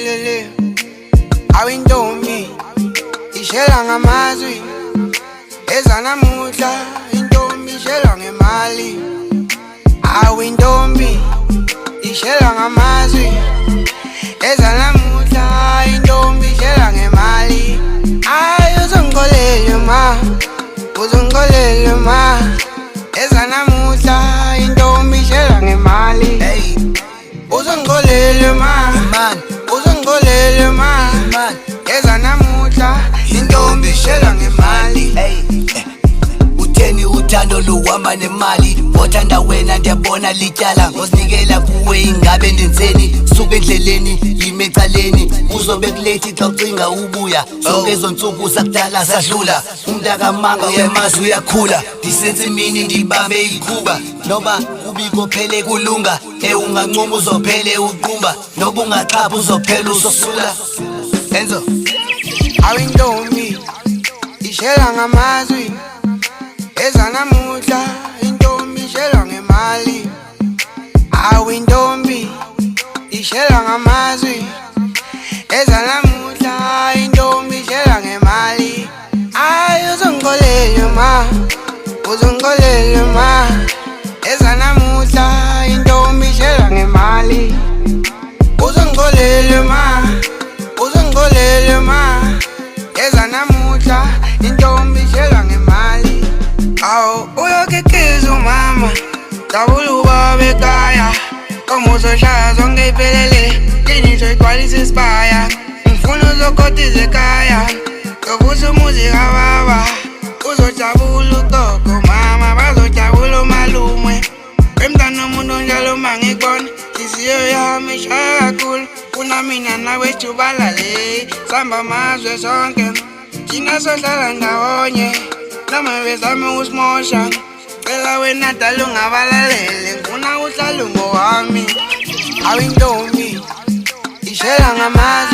lele awintombi ishela ngamazwi ezanamuhla intombi ishela ngemali awintombi ishela ngamazwi ezanamuhla intombi ishela ngemali uzongolele ma ezanamuhla intombi ishela ngemali uzongolele ma ezanamuhla intombi ishela ngemali utheni uthando luhamba nemali othanda wena ndiyabona lityala ngosinikela kuwe ingabe ndenzeni suka endleleni yime ecaleni uzobe kulethi xa ucinga ubuya zonke ezo ntsuku zakudala sadlula umntakamanga uyamazi uyakhula ndisensimini ndibambe ikhuba noba kubiko phele kulunga ungancuma uzophele uqumba noba ungaxapha uzophela uzosula Enzo awintombi ishela ngamazwi ezanamuhla intombi ishela ngemali awintombi ishela ngamazwi ezanamuhla intombi ishela ngemali uzongolele ma ezanamuhla intombi ishela ngemali uzongolele ma ezanamuhla intombi ishela ngemali uyokekeza umama dabula ubaba ekhaya koma uzohlala zonke iphelele lini soyigcwalisa isibaya ngifuna uzokhotiza ekhaya zovusa umuzi kababa uzojabula ugogo mama bazojabula umalume wemntana umuntu njalo mangikubona inhliziyo yami ishaya kakhulu funa mina nawe sijubalale sihamba amazwe sonke thina sohlala ndawonye noma bezame usimosha cela wena dala ungabalalele ngifuna uhlale ngowami awintombi ishela ngamazwi